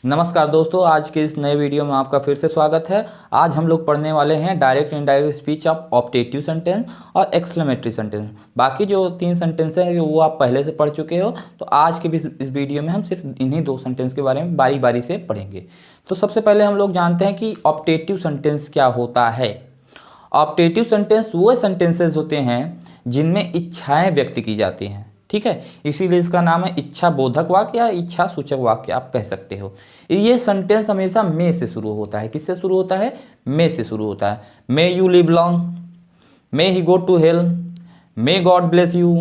नमस्कार दोस्तों, आज के इस नए वीडियो में आपका फिर से स्वागत है। आज हम लोग पढ़ने वाले हैं direct indirect speech of objective sentence और एक्सक्लेमेटरी सेंटेंस। बाकी जो 3 सेंटेंस हैं वो आप पहले से पढ़ चुके हो, तो आज के भी इस वीडियो में हम सिर्फ इन्हीं 2 सेंटेंस के बारे में बारी बारी से पढ़ेंगे। तो सबसे पहले हम लोग जानते हैं कि ऑब्जेक्टिव सेंटेंस क्या होता है। ऑब्जेक्टिव सेंटेंस वो सेंटेंसेस होते हैं जिनमें इच्छाएँ व्यक्त की जाती हैं, ठीक है। इसीलिए इसका नाम है इच्छा बोधक वाक्य या इच्छा सूचक वाक्य आप कह सकते हो। ये सेंटेंस हमेशा मे से शुरू होता है। किससे शुरू होता है? मे से शुरू होता है। May you live long, may he go to hell, may God bless you,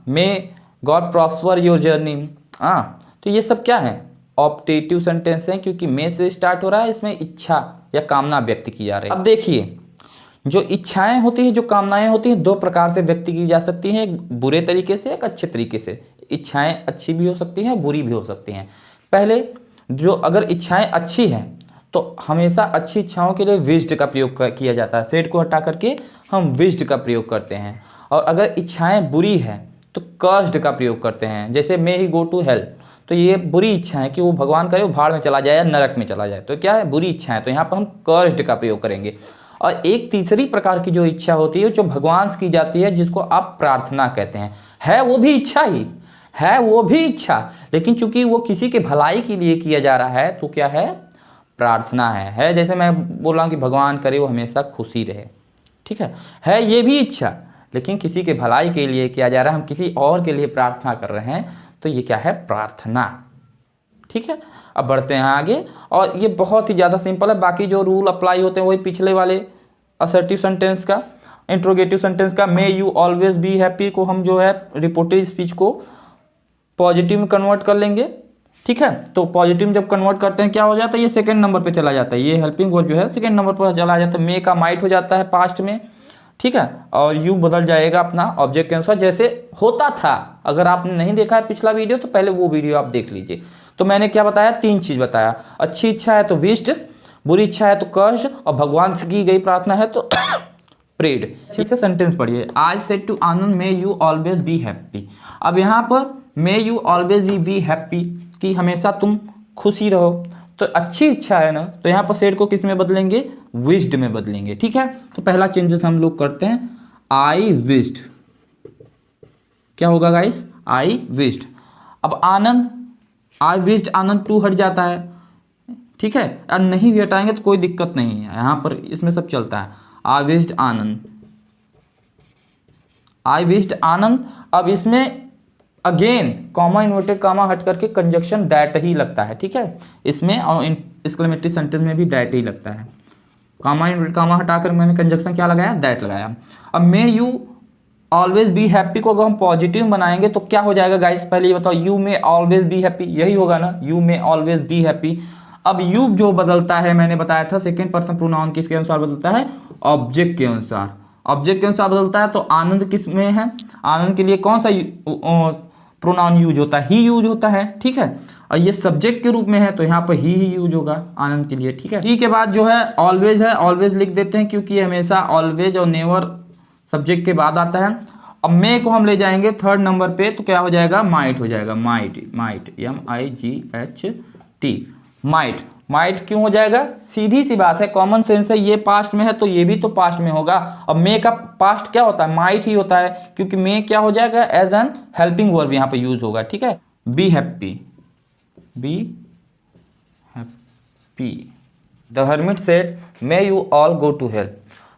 may God prosper your journey. तो ये सब क्या है? ऑब्जेक्टिव सेंटेंस है, क्योंकि मे से स्टार्ट हो रहा है। इसमें इच्छा या कामना व्यक्त की जा रही है। अब देखिए, जो इच्छाएं होती हैं, जो कामनाएं होती हैं, 2 प्रकार से व्यक्त की जा सकती हैं, एक बुरे तरीके से, एक अच्छे तरीके से। इच्छाएं अच्छी भी हो सकती हैं, बुरी भी हो सकती हैं। पहले जो अगर इच्छाएं अच्छी हैं तो हमेशा अच्छी इच्छाओं के लिए विश्ड का प्रयोग किया जाता है। सेड को हटा करके हम विश्ड का प्रयोग करते हैं। और अगर इच्छाएं बुरी हैं तो कर्स्ड का प्रयोग करते हैं। जैसे मे ही गो टू हेल, तो ये बुरी इच्छा है कि वो भगवान करे वो भाड़ में चला जाए या नरक में चला जाए, तो क्या है? बुरी इच्छा है। तो यहाँ पर हम कर्स्ड का प्रयोग करेंगे। और एक तीसरी प्रकार की जो इच्छा होती है, जो भगवान से की जाती है, जिसको आप प्रार्थना कहते हैं, है वो भी इच्छा ही है, वो भी इच्छा, लेकिन चूंकि वो किसी के भलाई के लिए किया जा रहा है तो क्या है? प्रार्थना है। जैसे मैं बोल रहा हूँ कि भगवान करे वो हमेशा खुशी रहे, ठीक है ये भी इच्छा, लेकिन किसी के भलाई के लिए किया जा रहा है, हम किसी और के लिए प्रार्थना कर रहे हैं, तो ये क्या है? प्रार्थना, ठीक है। अब बढ़ते हैं आगे, और ये बहुत ही ज़्यादा सिंपल है। बाकी जो रूल अप्लाई होते हैं वही पिछले वाले असर्टिव सेंटेंस का, इंट्रोगेटिव सेंटेंस का। मे यू ऑलवेज बी हैप्पी को हम जो है रिपोर्टेड स्पीच को पॉजिटिव में कन्वर्ट कर लेंगे, ठीक है। तो पॉजिटिव में जब कन्वर्ट करते हैं क्या हो जाता है? ये सेकंड नंबर पे चला जाता है। ये हेल्पिंग वर्ब जो है सेकंड नंबर पर चला जाता है। मे का माइट हो जाता है पास्ट में, ठीक है। और यू बदल जाएगा अपना ऑब्जेक्ट के अनुसार, जैसे होता था। अगर आपने नहीं देखा है पिछला वीडियो तो पहले वो वीडियो आप देख लीजिए। तो मैंने क्या बताया? 3 चीज बताया। अच्छी इच्छा है तो विश्ड, बुरी इच्छा है तो कर्स्ड, और भगवान से की गई प्रार्थना है तो प्रेड। ठीक है, सेंटेंस पढ़िए। I said to Anand may you always be happy. अब यहाँ पर may you always be happy कि हमेशा तुम खुशी रहो, तो अच्छी इच्छा है ना, तो यहाँ पर सेड को किस में बदलेंगे? विश्ड में बदलेंगे, ठीक है। तो पहला चेंजेस हम लोग करते हैं, आई विश्ड। क्या होगा गाइस? आई विश्ड। अब आनंद, आई विश्ड आनंद टू हट जाता है, ठीक है। और नहीं भी हटाएंगे तो कोई दिक्कत नहीं है, यहाँ पर इसमें सब चलता है। I wished Anand, I wished Anand. अब इसमें अगेन कॉमा इन्वर्टेड कॉमा हट करके कंजक्शन दैट ही लगता है, ठीक है। इसमें और एक्सक्लेमेटरी सेंटेंस में भी दैट ही लगता है। कॉमा इन्वर्टेड कॉमा हटाकर मैंने कंजक्शन क्या लगाया? दैट लगाया। अब मे यू ऑलवेज बी हैप्पी को अगर हम पॉजिटिव बनाएंगे तो क्या हो जाएगा गाइस? पहले ये बताओ, you may always be happy, यही होगा ना, you may always be happy. अब यू जो बदलता है, मैंने बताया था सेकंड पर्सन प्रोनाउन किसके अनुसार बदलता है? ऑब्जेक्ट के अनुसार। ऑब्जेक्ट के अनुसार बदलता है, तो आनंद किस में है? आनंद के लिए कौन सा प्रोनाउन यूज होता है? ही यूज होता है, ठीक है। और ये सब्जेक्ट के रूप में है तो यहाँ पर ही यूज होगा आनंद के लिए, ठीक है। ही के बाद जो है ऑलवेज है, ऑलवेज लिख देते हैं क्योंकि हमेशा ऑलवेज और नेवर सब्जेक्ट के बाद आता है। अब मे को हम ले जाएंगे 3rd नंबर पे, तो क्या हो जाएगा? माइट हो जाएगा। Might, might MIGHT, might. Might क्यों हो जाएगा? सीधी सी बात है, कॉमन सेंस है। ये पास्ट में है तो ये भी तो पास्ट में होगा। अब मे का पास्ट क्या होता है? माइट ही होता है, क्योंकि मे क्या हो जाएगा? एज एन हेल्पिंग वर्ब यहाँ पे यूज होगा, ठीक है। Be happy, be happy. The hermit said may you all go to hell.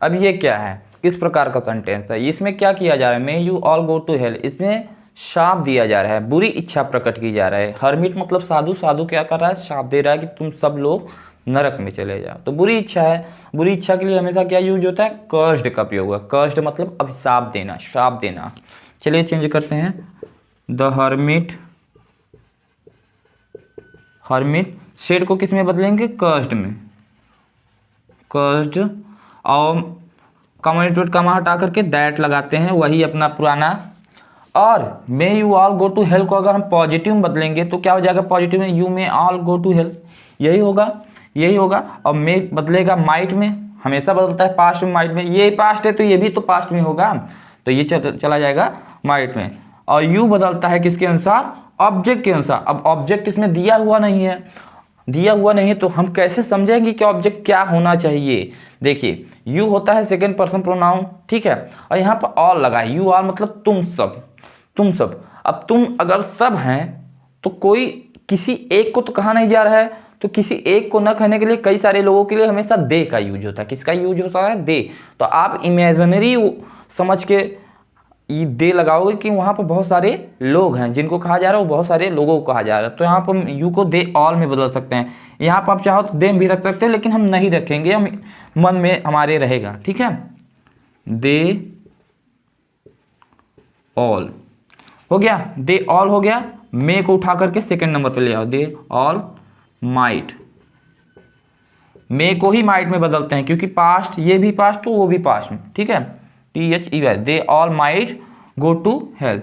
अब ये क्या है? किस प्रकार का सेंटेंस है? इसमें क्या किया जा रहा है? May you all go to hell, इसमें शाप दिया जा रहा है, बुरी इच्छा प्रकट की जा रहा है। हर्मिट मतलब साधु, साधु क्या कर रहा है? शाप दे रहा है कि तुम सब लोग नरक में चले जाओ। तो बुरी इच्छा है, बुरी इच्छा के लिए हमेशा क्या यूज होता है? कर्स्ड का प्रयोग होगा। कर्स्ड मतलब अभिशाप देना, शाप देना। चलिए चेंज करते हैं, द हर्मिट, हर्मिट। शेड को किस में बदलेंगे? कर्स्ड में, कर्स्ड। और कम्युनिकेट कमा हटा करके दैट लगाते हैं, वही अपना पुराना। और may you all go to hell को अगर हम पॉजिटिव में बदलेंगे तो क्या हो जाएगा? पॉजिटिव में you may all go to hell, यही होगा, यही होगा। और मे बदलेगा माइट में, हमेशा बदलता है पास्ट में, माइट में। ये पास्ट है तो ये भी तो पास्ट में होगा, तो ये चला जाएगा माइट में। और यू बदलता है किसके अनुसार? ऑब्जेक्ट के अनुसार। अब ऑब्जेक्ट इसमें दिया हुआ नहीं है, दिया हुआ नहीं है तो हम कैसे समझेंगे कि ऑब्जेक्ट क्या होना चाहिए। देखिए यू होता है सेकंड पर्सन प्रोनाउन, ठीक है, और यहाँ पर ऑल लगा है, यू ऑल मतलब तुम सब, तुम सब। अब तुम अगर सब हैं तो कोई किसी एक को तो कहा नहीं जा रहा है, तो किसी एक को न कहने के लिए कई सारे लोगों के लिए हमेशा दे का यूज होता है। किसका यूज होता है? दे। तो आप इमेजिनरी समझ के ये दे लगाओगे कि वहाँ पर बहुत सारे लोग हैं जिनको कहा जा रहा है, वो बहुत सारे लोगों को कहा जा रहा है। तो यहाँ पर हम यू को दे ऑल में बदल सकते हैं। यहाँ पर आप चाहो तो दे भी रख सकते हो, लेकिन हम नहीं रखेंगे, हम मन में हमारे रहेगा, ठीक है। दे ऑल हो गया, दे ऑल हो गया। मे को उठा करके सेकंड नंबर पे ले आओ, दे ऑल माइट। मे को ही माइट में बदलते हैं क्योंकि पास्ट, ये भी पास्ट तो वो भी पास्ट में, ठीक है। THEY, they all might go to hell.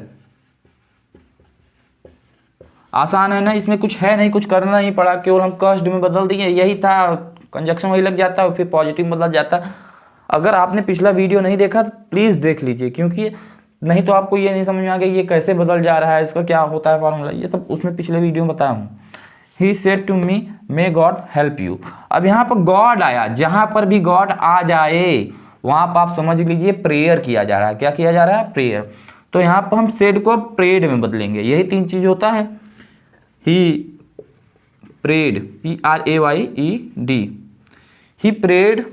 आसान है ना, इसमें कुछ है नहीं, कुछ करना नहीं पड़ा, केवल हम कस्ट में बदल दिए, यही था। कंजक्शन वही लग जाता है, फिर पॉजिटिव बदल जाता है। अगर आपने पिछला वीडियो नहीं देखा तो प्लीज़ देख लीजिए, क्योंकि नहीं तो आपको ये नहीं समझ में आ गया ये कैसे बदल जा रहा है, इसका क्या होता है फार्मूला, ये सब उसमें पिछले वीडियो में बताया हूँ। He said to me may God help you. अब यहाँ पर गॉड आया, जहाँ पर भी गॉड आ जाए वहाँ पर आप समझ लीजिए प्रेयर किया जा रहा है। क्या किया जा रहा है? प्रेयर। तो यहाँ पर हम सेड को प्रेड में बदलेंगे, यही तीन चीज़ होता है। He prayed, PRAYED, he prayed.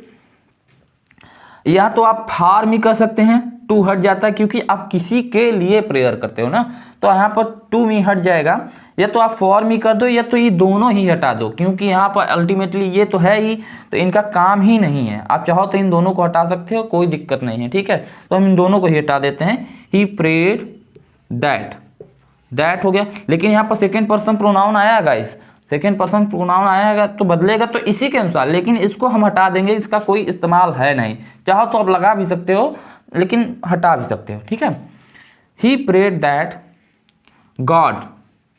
या तो आप फार में कर सकते हैं, टू हट जाता है क्योंकि आप किसी के लिए प्रेयर करते हो ना, तो यहाँ पर टू में हट जाएगा। या तो आप फॉर में कर दो, या तो ये दोनों ही हटा दो, क्योंकि यहाँ पर अल्टीमेटली ये तो है ही, तो इनका काम ही नहीं है। आप चाहो तो इन दोनों को हटा सकते हो, कोई दिक्कत नहीं है, ठीक है। तो हम इन दोनों को ही हटा देते हैं। ही प्रेड दैट, दैट हो गया। लेकिन यहाँ पर सेकेंड पर्सन प्रोनाउन आया गाइस, सेकेंड पर्सन प्रोनाउन आएगा तो बदलेगा तो इसी के अनुसार, लेकिन इसको हम हटा देंगे, इसका कोई इस्तेमाल है नहीं। चाहो तो आप लगा भी सकते हो, लेकिन हटा भी सकते हो, ठीक है। He prayed that God,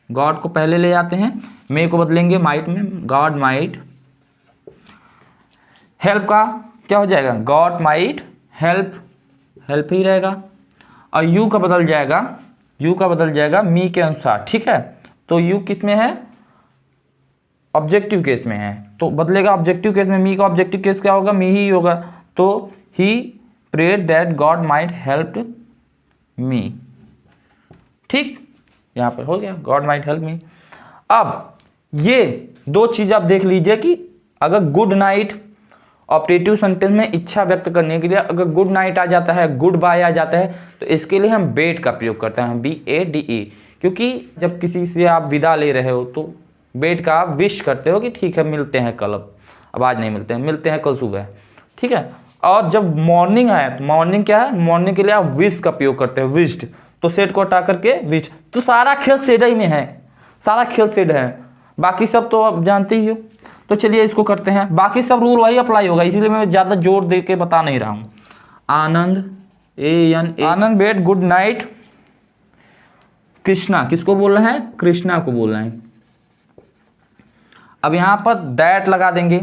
God को पहले ले आते हैं, मे को बदलेंगे माइट में, गॉड माइट हेल्प। का क्या हो जाएगा? गॉड माइट हेल्प, हेल्प ही रहेगा। और यू का बदल जाएगा, यू का बदल जाएगा मी के अनुसार, ठीक है। तो यू किस में है? ऑब्जेक्टिव केस में है, तो बदलेगा ऑब्जेक्टिव केस में। मी का ऑब्जेक्टिव केस क्या होगा? मी ही होगा। तो he prayed that God might help me, ठीक, यहाँ पर हो गया गॉड माइट हेल्प मी। अब ये दो चीज़ आप देख लीजिए कि अगर गुड नाइट ऑपरेटिव सेंटेंस में इच्छा व्यक्त करने के लिए अगर गुड नाइट आ जाता है, गुड बाय आ जाता है, तो इसके लिए हम बेड का प्रयोग करते हैं, BADE। क्योंकि जब किसी से आप विदा ले रहे हो तो बेड का आप विश करते हो कि ठीक है मिलते हैं कल, अब आज नहीं मिलते हैं, मिलते हैं कल सुबह, ठीक है। और जब मॉर्निंग आया तो मॉर्निंग क्या है? मॉर्निंग के लिए आप विश का प्रयोग करते हो, विश्ड। तो सेड को हटा करके विश। तो सारा खेल सेड ही में है, सारा खेल सेड है, बाकी सब तो आप जानते ही हो। तो चलिए इसको करते हैं, बाकी सब रूल वही अप्लाई होगा, इसीलिए मैं ज़्यादा जोर दे के बता नहीं रहा हूँ। आनंद, ANA, आनंद बेड गुड नाइट कृष्णा। किसको बोल रहे हैं? कृष्णा को बोल रहे हैं। अब यहाँ पर दैट लगा देंगे,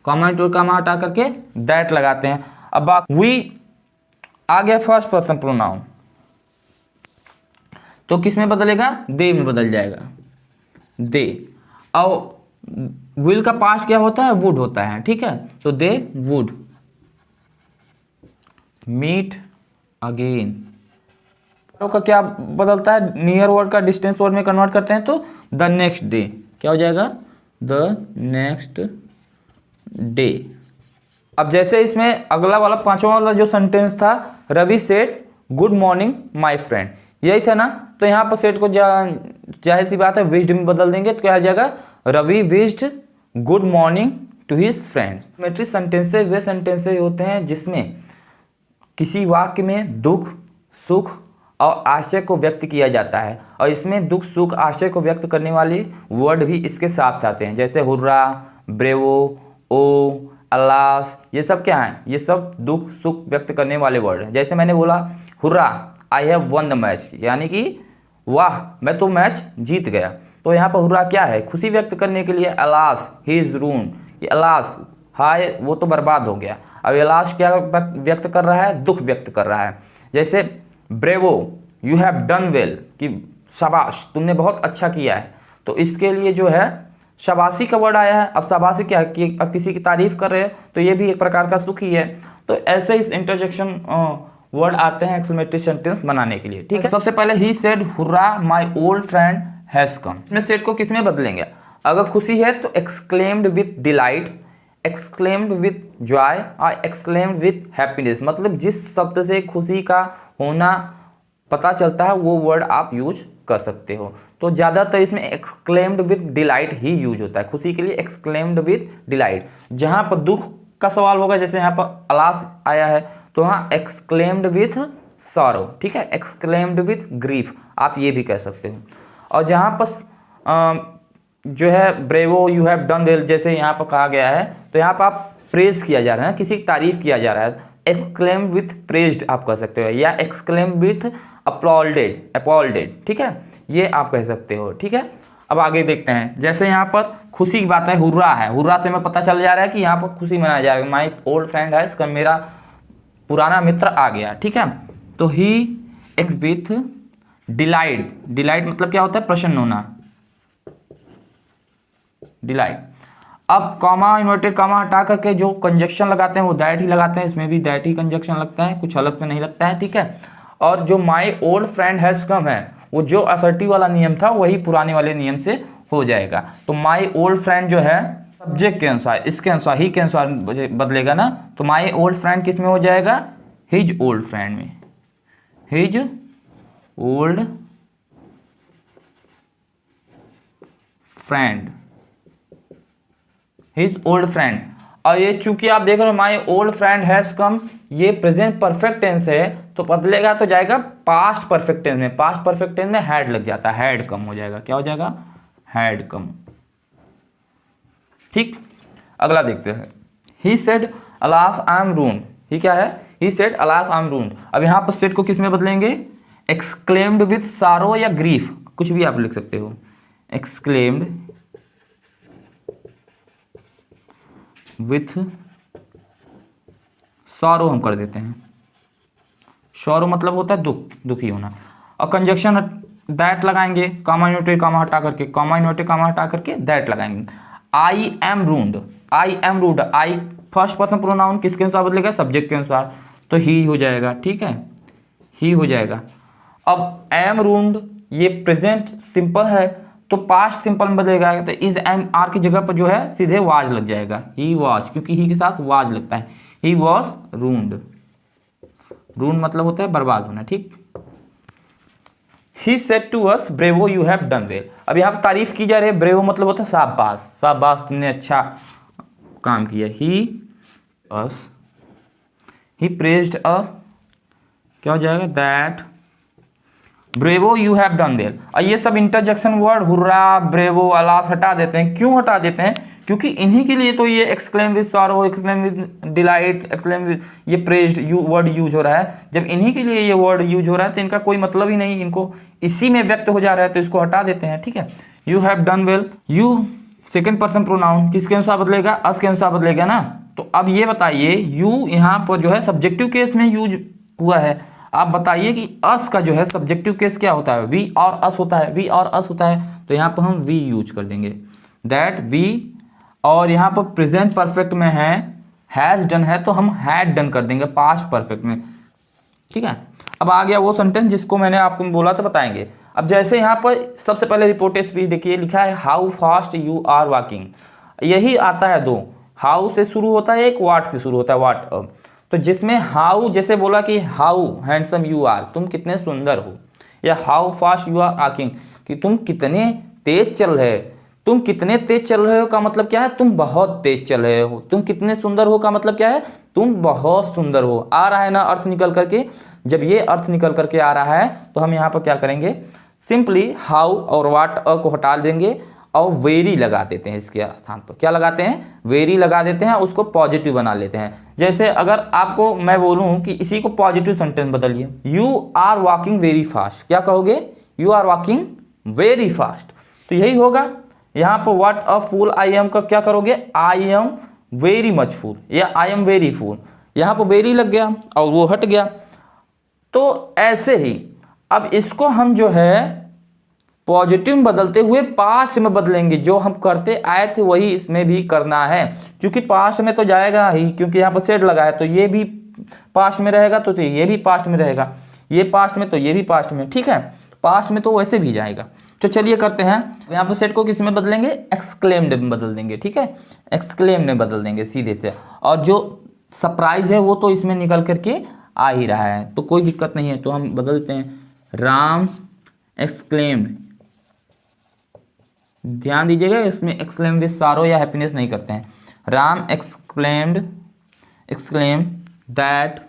कॉमेंट और कॉमा हटा करके दैट लगाते हैं। अब वी आ गया फर्स्ट पर्सन प्रोनाउन, तो किस में बदलेगा? दे में बदल जाएगा, दे। और विल का पास्ट क्या होता है? वुड होता है, ठीक है। तो दे वुड मीट अगेन। का क्या बदलता है? नियर वर्ड का डिस्टेंस वर्ड में कन्वर्ट करते हैं तो द नेक्स्ट डे क्या हो जाएगा? The next day. अब जैसे इसमें अगला वाला पांचवा वाला जो सेंटेंस था, Ravi said good morning my friend, यही था ना। तो यहाँ पर सेड को जाहिर सी बात है विश्ड में बदल देंगे, तो क्या हो जाएगा? Ravi wished good morning to his friend. मैट्रिक सेंटेंसेस वे सेंटेंसेस होते हैं जिसमें किसी वाक्य में दुख, सुख और आशय को व्यक्त किया जाता है, और इसमें दुख, सुख, आशय को व्यक्त करने वाले वर्ड भी इसके साथ आते हैं, जैसे हुर्रा, ब्रेवो, ओ, अलास, ये सब क्या हैं? ये सब दुख, सुख व्यक्त करने वाले वर्ड हैं। जैसे मैंने बोला hurrah, I have one the match, यानी कि वाह मैं तो मैच जीत गया। तो यहाँ पर हुर्रा क्या है? खुशी व्यक्त करने के लिए। अलास ही इज रून्ड, ये अलास हाय वो तो बर्बाद हो गया। अब अलास क्या व्यक्त कर रहा है? दुख व्यक्त कर रहा है। जैसे bravo you have done well, कि शाबाश तुमने बहुत अच्छा किया है, तो इसके लिए जो है शाबाशी का वर्ड आया है। अब शाबाशी क्या है कि अब किसी की तारीफ कर रहे हो तो ये भी एक प्रकार का सुख ही है। तो ऐसे इस इंटरजेक्शन वर्ड आते हैं एक्सक्लेमेटरी सेंटेंस बनाने के लिए, ठीक है। सबसे पहले he said hurrah my old friend has come. इसमें सेड को किस में बदलेंगे? अगर खुशी है तो exclaimed with delight, exclaimed with Joy और एक्सक्लेम्ड विथ हैप्पीनेस, मतलब जिस शब्द से खुशी का होना पता चलता है वो वर्ड आप यूज कर सकते हो। तो ज़्यादातर इसमें exclaimed with delight he use होता है खुशी के लिए, एक्सक्लेम्ड विथ डिलाइट। जहाँ पर दुख का सवाल होगा, जैसे यहाँ पर अलास आया है, तो वहाँ एक्सक्लेम्ड विथ सॉरो, ठीक है, एक्सक्लेम्ड विथ ग्रीफ आप ये भी कह सकते हो। और जहाँ पर जो है bravo you have done well, जैसे यहाँ पर कहा गया है, तो यहाँ पर आप प्रेज किया जा रहा है, किसी की तारीफ किया जा रहा है, एक्सक्लेम विथ प्रेज्ड आप कह सकते हो, या एक्सक्लेम विथ अपलॉडेड, ठीक है, ये आप कह सकते हो, ठीक है। अब आगे देखते हैं, जैसे यहाँ पर खुशी की बात है, हुर्रा से हमें पता चल जा रहा है कि यहाँ पर खुशी मनाया जा रहा है, माई ओल्ड फ्रेंड है, इसका मेरा पुराना मित्र आ गया, ठीक है। तो ही एक्स विथ डिलाइट मतलब क्या होता है? प्रसन्न होना, डिलाइट। अब कॉमा इन्वर्टेड कॉमा हटा करके जो कंजक्शन लगाते हैं वो दैट ही लगाते हैं, इसमें भी दैट ही कंजक्शन लगता है, कुछ अलग से नहीं लगता है, ठीक है। और जो my old friend has come है, वो जो असर्टिव वाला नियम था वही पुराने वाले नियम से हो जाएगा। तो माई ओल्ड फ्रेंड जो है सब्जेक्ट के अनुसार, इसके अनुसार ही के अनुसार बदलेगा ना, तो माई ओल्ड फ्रेंड किस में हो जाएगा? हिज ओल्ड फ्रेंड में, his old friend, his old friend. और ये चूंकि आप देख रहे हो my old friend has come, ये प्रेजेंट परफेक्ट टेंस है, तो बदलेगा तो जाएगा पास्ट परफेक्ट टेंस में, पास्ट परफेक्ट टेंस में हैड लग जाता है, हैड कम हो जाएगा, क्या हो जाएगा? हैड कम, ठीक। अगला देखते हैं, he said alas I am ruined, he क्या है? He said alas I am ruined. अब यहाँ पर सेड को किस में बदलेंगे? एक्सक्लेम्ड विथ सारो या ग्रीफ, कुछ भी आप लिख सकते हो, एक्सक्लेम्ड विथ सॉरो हम कर देते हैं, सॉरो मतलब होता है दुख, दुखी होना। और कंजक्शन दैट लगाएंगे, कॉमा इन्वर्टेड कॉमा हटा करके, कॉमा इन्वर्टेड कॉमा हटा करके दैट लगाएंगे। I am ruined, I am ruined, I first person pronoun किसके अनुसार बदलेगा? सब्जेक्ट के अनुसार, तो ही हो जाएगा, ठीक है, ही हो जाएगा। अब एम रून्ड ये प्रेजेंट सिंपल है, तो पास्ट सिंपल में बदलेगा, तो इज एम आर की जगह पर जो है सीधे वाज लग जाएगा, ही वाज, क्योंकि ही के साथ वाज लगता है, ही वाज रून्ड। रून्ड मतलब होता है बर्बाद होना, ठीक। He said to us bravo you have done well. अब यहाँ पर तारीफ की जा रही है, ब्रेवो मतलब होता है शाबाश, शाबाश तुमने अच्छा काम किया। ही प्रेज्ड अस, क्या हो जाएगा? That bravo you have done well. और ये सब interjection word hurrah, bravo, alas हटा देते हैं। क्यों हटा देते हैं? क्योंकि इन्हीं के लिए तो ये exclaim with sorrow, exclaim with delight, exclaim with ये प्रेज्ड वर्ड यूज हो रहा है। जब इन्हीं के लिए ये वर्ड यूज हो रहा है तो इनका कोई मतलब ही नहीं, इनको इसी में व्यक्त हो जा रहा है, तो इसको हटा देते हैं, ठीक है। You have done well, you second person pronoun किसके अनुसार बदलेगा? अस के अनुसार बदलेगा ना। तो अब ये बताइए, यू यहाँ पर जो है सब्जेक्टिव केस में यूज हुआ है, आप बताइए कि अस का जो है सब्जेक्टिव केस क्या होता है? वी और अस होता है, वी और अस होता है, तो यहाँ पर हम वी यूज कर देंगे, दैट वी। और यहाँ पर प्रेजेंट परफेक्ट में है, हैज डन है, तो हम हैड डन कर देंगे पास्ट परफेक्ट में, ठीक है। अब आ गया वो सेंटेंस जिसको मैंने आपको बोला था बताएंगे। अब जैसे यहाँ पर सबसे पहले रिपोर्टेड स्पीच देखिए, लिखा है how fast you are walking, यही आता है दो, हाउ से शुरू होता है, एक वाट से शुरू होता है, वाट। तो जिसमें हाउ जैसे बोला कि हाउ हैंडसम यू आर, तुम कितने सुंदर हो, या how fast you are walking कि तुम कितने तेज चल रहे हो। तुम कितने तेज चल रहे हो का मतलब क्या है? तुम बहुत तेज चल रहे हो। तुम कितने सुंदर हो का मतलब क्या है? तुम बहुत सुंदर हो। आ रहा है ना अर्थ निकल करके। जब ये अर्थ निकल करके आ रहा है तो हम यहाँ पर क्या करेंगे? सिंपली हाउ और वाट को हटा देंगे और वेरी लगा देते हैं, इसके स्थान पर क्या लगाते हैं? वेरी लगा देते हैं, उसको पॉजिटिव बना लेते हैं। जैसे अगर आपको मैं बोलूं कि इसी को पॉजिटिव सेंटेंस बदलिए, you are walking very fast, क्या कहोगे? You are walking very fast. तो यही होगा। यहाँ पर what a fool I M का क्या करोगे? आई एम वेरी मच फूल या आई एम वेरी फूल। यहाँ पर वेरी लग गया और वो हट गया। तो ऐसे ही अब इसको हम जो है पॉजिटिव में बदलते हुए पास्ट में बदलेंगे। जो हम करते आए थे वही इसमें भी करना है, क्योंकि पास्ट में तो जाएगा ही, क्योंकि यहाँ पर सेट लगा है, तो ये भी पास्ट में रहेगा, तो ये भी पास्ट में रहेगा, ये पास्ट में तो ये भी पास्ट में, ठीक है, पास्ट में तो वैसे भी जाएगा। तो चलिए करते हैं, यहाँ पर सेट को किस में बदलेंगे, एक्सक्लेम्ड में बदल देंगे, ठीक है, एक्सक्लेम्ड में बदल देंगे सीधे से। और जो सरप्राइज है वो तो इसमें निकल करके आ ही रहा है, तो कोई दिक्कत नहीं है, तो हम बदलते हैं राम एक्सक्लेम्ड। ध्यान दीजिएगा इसमें एक्सक्लेम विद सारो या हैप्पीनेस नहीं करते हैं। राम एक्सक्लेम्ड दैट,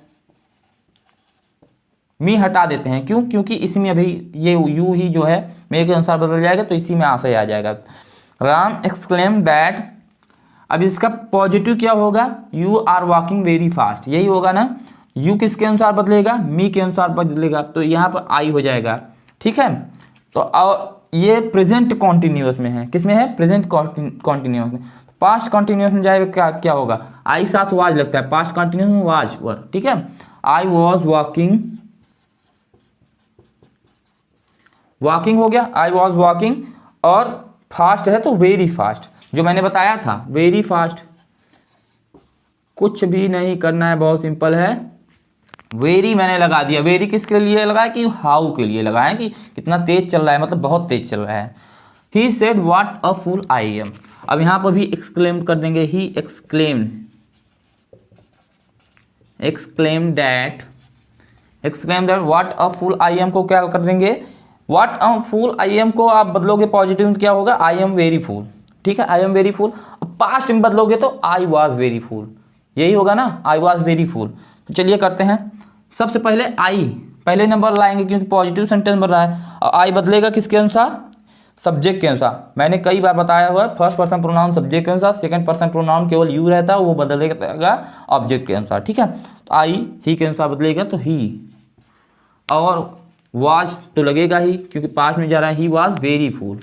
मी हटा देते हैं, क्यों, क्योंकि इसमें अभी ये यू ही जो है मेरे के अनुसार बदल जाएगा, तो इसी में आशय आ जाएगा। राम एक्सक्लेम दैट, अब इसका पॉजिटिव क्या होगा, you are walking very fast, यही होगा ना। यू किसके अनुसार बदलेगा, मी के अनुसार बदलेगा, तो यहाँ पर आई हो जाएगा, ठीक है। तो और ये प्रेजेंट कॉन्टिन्यूअस में है, किस में है, प्रेजेंट कॉन्टिन्यूअस में। पास्ट कॉन्टिन्यूअस में जाएगा क्या क्या होगा, आई साथ वाज लगता है, पास्ट कॉन्टिन्यूअस में वाज वर, ठीक है। आई वॉज वॉकिंग, वॉकिंग हो गया, आई वॉज वॉकिंग, और फास्ट है तो वेरी फास्ट, जो मैंने बताया था वेरी फास्ट। कुछ भी नहीं करना है, बहुत सिंपल है, वेरी मैंने लगा दिया। वेरी किसके लिए लगाया, कि हाउ के लिए लगाया, कि कितना तेज चल रहा है, मतलब बहुत तेज चल रहा है। He said what a fool I am, अब यहाँ पर भी एक्सक्लेम कर देंगे, he exclaim that what a fool I am को क्या कर देंगे, what a fool I am को आप बदलोगे पॉजिटिव में क्या होगा, आई एम वेरी फूल, ठीक है, I am very fool. Past में बदलोगे तो आई वॉज वेरी फूल, यही होगा ना, आई वॉज वेरी फूल। तो चलिए करते हैं, सबसे पहले आई पहले नंबर लाएंगे, क्योंकि पॉजिटिव सेंटेंस बन रहा है, और आई बदलेगा किसके अनुसार, सब्जेक्ट के अनुसार। मैंने कई बार बताया हुआ है, फर्स्ट पर्सन प्रोनाउन सब्जेक्ट के अनुसार, सेकंड पर्सन प्रोनाउन केवल यू रहता है, वो बदलेगा ऑब्जेक्ट के अनुसार, ठीक है। तो आई ही के अनुसार बदलेगा, तो ही, और वाज तो लगेगा ही, क्योंकि पास्ट में जा रहा है, ही वाज वेरी फूल।